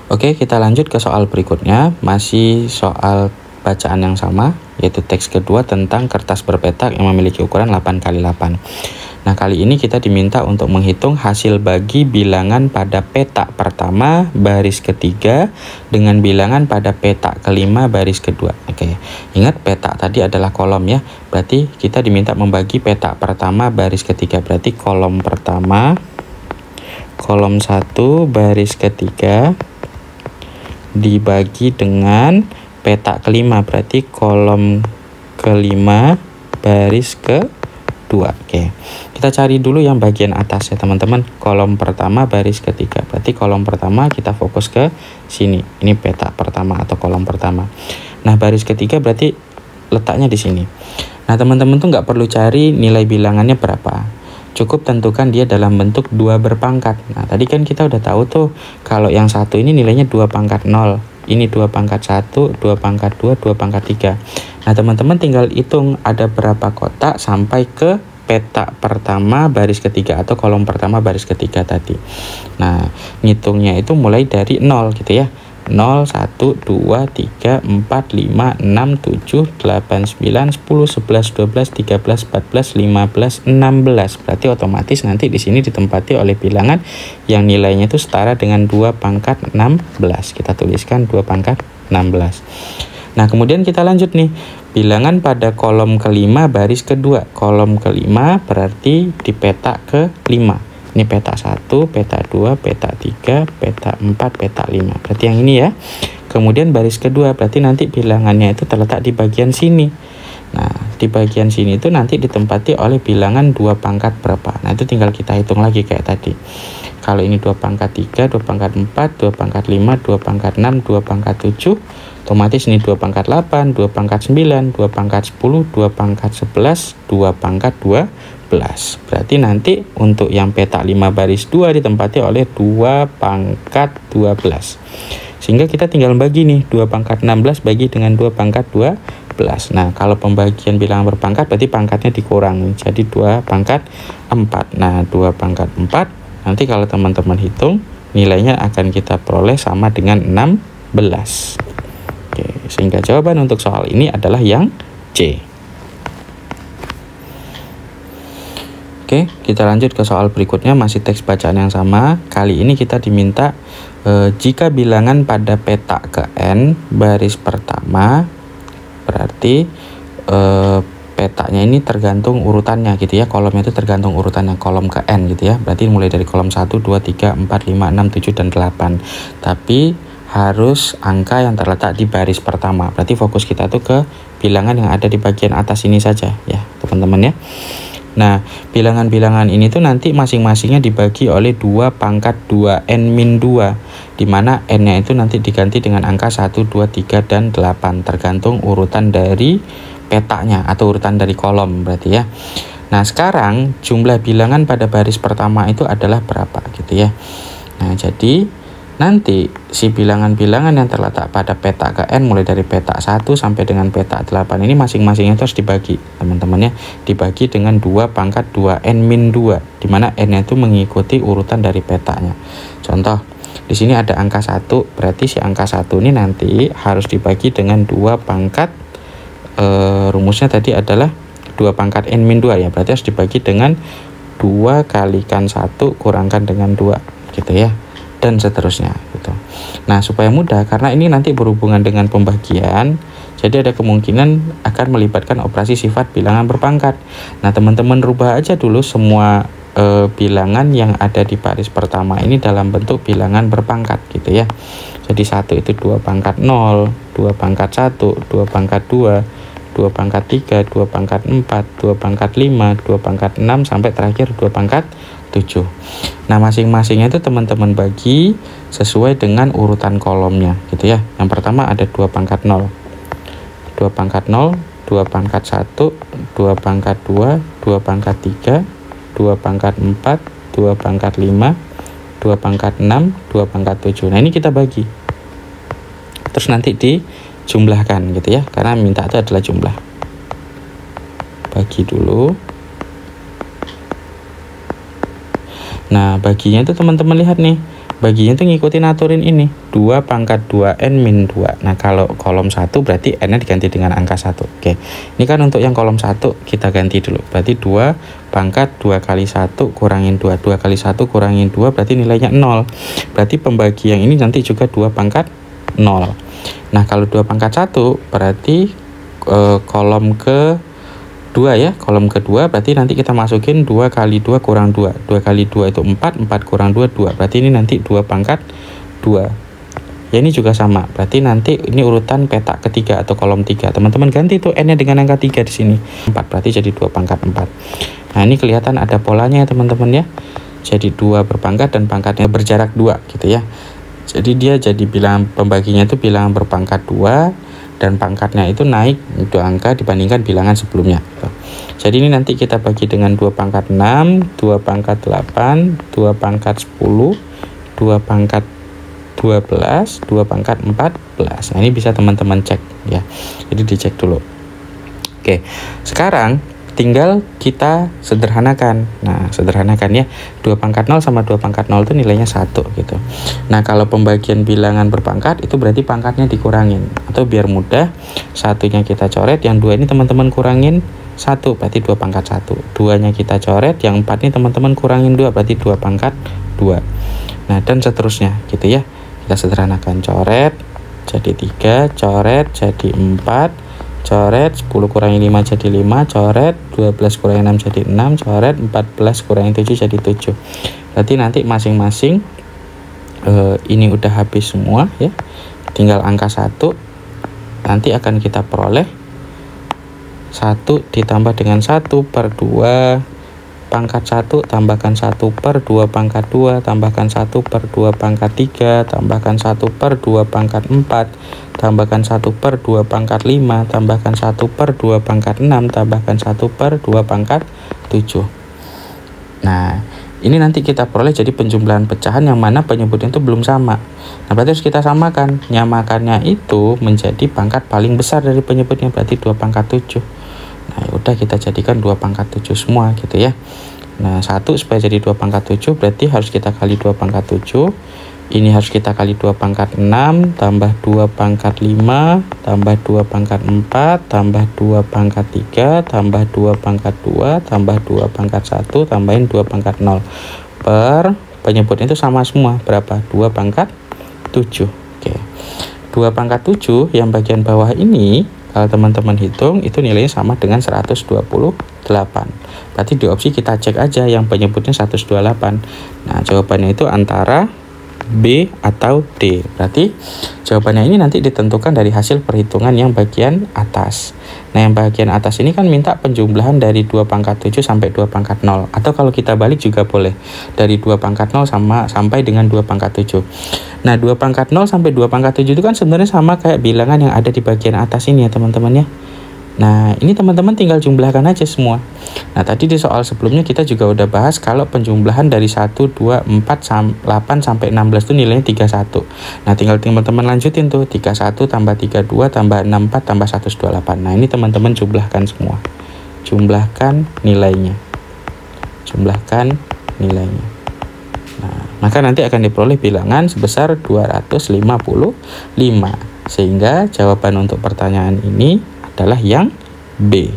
Oke, kita lanjut ke soal berikutnya. Masih soal bacaan yang sama, yaitu teks kedua tentang kertas berpetak yang memiliki ukuran 8x8. Nah, kali ini kita diminta untuk menghitung hasil bagi bilangan pada petak pertama baris ketiga dengan bilangan pada petak kelima baris kedua. Oke, ingat petak tadi adalah kolom ya. Berarti kita diminta membagi petak pertama baris ketiga. Berarti kolom pertama, kolom 1 baris ketiga dibagi dengan petak kelima, berarti kolom kelima baris kedua. Oke, kita cari dulu yang bagian atas ya teman-teman. Kolom pertama baris ketiga, berarti kolom pertama kita fokus ke sini. Ini petak pertama atau kolom pertama. Nah, baris ketiga berarti letaknya di sini. Nah, teman-teman tuh nggak perlu cari nilai bilangannya berapa, cukup tentukan dia dalam bentuk 2 berpangkat. Nah, tadi kan kita udah tahu tuh kalau yang satu ini nilainya 2 pangkat 0, ini 2 pangkat 1, 2 pangkat 2, 2 pangkat 3. Nah, teman-teman tinggal hitung ada berapa kotak sampai ke petak pertama baris ketiga atau kolom pertama baris ketiga tadi. Nah, ngitungnya itu mulai dari 0 gitu ya. 0, 1, 2, 3, 4, 5, 6, 7, 8, 9, 10, 11, 12, 13, 14, 15, 16. Berarti otomatis nanti di sini ditempati oleh bilangan yang nilainya itu setara dengan 2 pangkat 16. Kita tuliskan 2 pangkat 16. Nah, kemudian kita lanjut nih. Bilangan pada kolom kelima baris kedua. Kolom kelima berarti di petak kelima. Ini petak 1, petak 2, petak 3, petak 4, petak 5. Berarti yang ini ya. Kemudian baris kedua berarti nanti bilangannya itu terletak di bagian sini. Nah, di bagian sini itu nanti ditempati oleh bilangan 2 pangkat berapa. Nah, itu tinggal kita hitung lagi kayak tadi. Kalau ini 2 pangkat 3, 2 pangkat 4, 2 pangkat 5, 2 pangkat 6, 2 pangkat 7. Otomatis ini 2 pangkat 8, 2 pangkat 9, 2 pangkat 10, 2 pangkat 11, 2 pangkat 12. Berarti nanti untuk yang petak 5 baris 2 ditempati oleh 2 pangkat 12. Sehingga kita tinggal bagi nih 2 pangkat 16 bagi dengan 2 pangkat 12. Nah, kalau pembagian bilangan berpangkat berarti pangkatnya dikurangi. Jadi 2 pangkat 4. Nah, 2 pangkat 4 nanti kalau teman-teman hitung nilainya akan kita peroleh sama dengan 16. Oke, sehingga jawaban untuk soal ini adalah yang C. Oke, kita lanjut ke soal berikutnya, masih teks bacaan yang sama. Kali ini kita diminta jika bilangan pada petak ke N baris pertama, berarti petaknya ini tergantung urutannya gitu ya. Kolomnya itu tergantung urutannya, kolom ke N gitu ya. Berarti mulai dari kolom 1, 2, 3, 4, 5, 6, 7, dan 8. Tapi harus angka yang terletak di baris pertama. Berarti fokus kita tuh ke bilangan yang ada di bagian atas ini saja ya teman-teman ya. Nah, bilangan-bilangan ini tuh nanti masing-masingnya dibagi oleh 2 pangkat 2n-2, di mana n-nya itu nanti diganti dengan angka 1, 2, 3, dan 8, tergantung urutan dari petaknya atau urutan dari kolom berarti ya. Nah, sekarang jumlah bilangan pada baris pertama itu adalah berapa gitu ya. Nah, jadi nanti si bilangan-bilangan yang terletak pada petak ke N mulai dari petak 1 sampai dengan petak 8 ini masing-masingnya terus dibagi teman-teman ya, dibagi dengan 2 pangkat 2n-2, di mana n-nya itu mengikuti urutan dari petaknya. Contoh, di sini ada angka 1, berarti si angka 1 ini nanti harus dibagi dengan 2 pangkat rumusnya tadi adalah 2 pangkat n-2 ya, berarti harus dibagi dengan 2 kalikan 1 kurangkan dengan 2 gitu ya, dan seterusnya gitu. Nah, supaya mudah karena ini nanti berhubungan dengan pembagian, jadi ada kemungkinan akan melibatkan operasi sifat bilangan berpangkat. Nah, teman-teman rubah aja dulu semua bilangan yang ada di baris pertama ini dalam bentuk bilangan berpangkat gitu ya. Jadi 1 itu 2 pangkat 0, 2 pangkat 1, 2 pangkat 2, 2 pangkat 3, 2 pangkat 4, 2 pangkat 5, 2 pangkat 6, sampai terakhir 2 pangkat 7. Nah, masing-masingnya itu teman-teman bagi sesuai dengan urutan kolomnya gitu ya. Yang pertama ada 2 pangkat 0, 2 pangkat 0, 2 pangkat 1, 2 pangkat 2, 2 pangkat 3, 2 pangkat 4, 2 pangkat 5, 2 pangkat 6, 2 pangkat 7. Nah, ini kita bagi. Terus nanti dijumlahkan gitu ya, karena minta itu adalah jumlah. Bagi dulu. Nah, baginya itu teman-teman lihat nih. baginya tuh ngikutin aturin ini 2 pangkat 2n min 2. Nah kalau kolom 1 berarti n nya diganti dengan angka 1. Oke, ini kan untuk yang kolom 1 kita ganti dulu, berarti 2 pangkat 2 kali 1 kurangin 2, 2 kali 1 kurangin 2 berarti nilainya 0. Berarti pembagi yang ini nanti juga 2 pangkat 0. Nah kalau 2 pangkat 1 berarti kolom ke 2 ya, kolom kedua berarti nanti kita masukin 2 kali 2 kurang 2, 2 kali 2 itu 4, 4 kurang 2, 2, berarti ini nanti 2 pangkat 2 ya, ini juga sama, berarti nanti ini urutan petak ketiga atau kolom 3, teman-teman ganti tuh n nya dengan angka 3 di sini, 4 berarti jadi 2 pangkat 4. Nah ini kelihatan ada polanya ya teman-teman ya, jadi 2 berpangkat dan pangkatnya berjarak 2 gitu ya, jadi dia jadi bilangan pembaginya itu bilangan berpangkat 2 dan pangkatnya itu naik 2 angka dibandingkan bilangan sebelumnya. Jadi ini nanti kita bagi dengan 2 pangkat 6, 2 pangkat 8, 2 pangkat 10, 2 pangkat 12, 2 pangkat 14. Nah ini bisa teman-teman cek ya, jadi dicek dulu. Oke, sekarang tinggal kita sederhanakan. Nah sederhanakan ya, 2 pangkat 0 sama 2 pangkat 0 itu nilainya 1 gitu. Nah kalau pembagian bilangan berpangkat itu berarti pangkatnya dikurangin, atau biar mudah satunya kita coret, yang 2 ini teman-teman kurangin 1 berarti 2 pangkat 1, 2 nya kita coret, yang 4 ini teman-teman kurangin 2 berarti 2 pangkat 2. Nah dan seterusnya gitu ya, kita sederhanakan, coret jadi 3, coret jadi 4, coret 10 kurangi 5 jadi 5, coret 12 kurangi 6 jadi 6, coret 14 kurangi 7 jadi 7. Berarti nanti masing-masing ini udah habis semua ya, tinggal angka 1 nanti akan kita peroleh 1 ditambah dengan 1 per 2 pangkat 1 tambahkan 1 per 2 pangkat 2 tambahkan 1 per 2 pangkat 3 tambahkan 1 per 2 pangkat 4 tambahkan 1 per 2 pangkat 5 tambahkan 1 per 2 pangkat 6 tambahkan 1 per 2 pangkat 7. Nah ini nanti kita peroleh jadi penjumlahan pecahan yang mana penyebutnya itu belum sama. Nah berarti harus kita samakan, nyamakannya itu menjadi pangkat paling besar dari penyebutnya, berarti 2 pangkat 7. Nah udah kita jadikan 2 pangkat 7 semua gitu ya. Nah 1 supaya jadi 2 pangkat 7 berarti harus kita kali 2 pangkat 7, ini harus kita kali 2 pangkat 6 tambah 2 pangkat 5 tambah 2 pangkat 4 tambah 2 pangkat 3 tambah 2 pangkat 2 tambah 2 pangkat 1 tambahin 2 pangkat 0 per penyebutnya itu sama semua berapa, 2 pangkat 7. Oke, 2 pangkat 7 yang bagian bawah ini kalau teman-teman hitung itu nilainya sama dengan 128. Berarti di opsi kita cek aja yang penyebutnya 128. Nah jawabannya itu antara B atau D. Berarti jawabannya ini nanti ditentukan dari hasil perhitungan yang bagian atas. Nah yang bagian atas ini kan minta penjumlahan dari 2 pangkat 7 sampai 2 pangkat 0, atau kalau kita balik juga boleh dari 2 pangkat 0 sampai dengan 2 pangkat 7. Nah 2 pangkat 0 sampai 2 pangkat 7 itu kan sebenarnya sama kayak bilangan yang ada di bagian atas ini ya teman-teman ya. Nah ini teman-teman tinggal jumlahkan aja semua. Nah tadi di soal sebelumnya kita juga udah bahas kalau penjumlahan dari 1, 2, 4, 8 sampai 16 itu nilainya 31. Nah tinggal teman-teman lanjutin tuh 31 tambah 32 tambah 64 tambah 128. Nah ini teman-teman jumlahkan semua, jumlahkan nilainya, jumlahkan nilainya. Nah maka nanti akan diperoleh bilangan sebesar 255, sehingga jawaban untuk pertanyaan ini adalah yang B.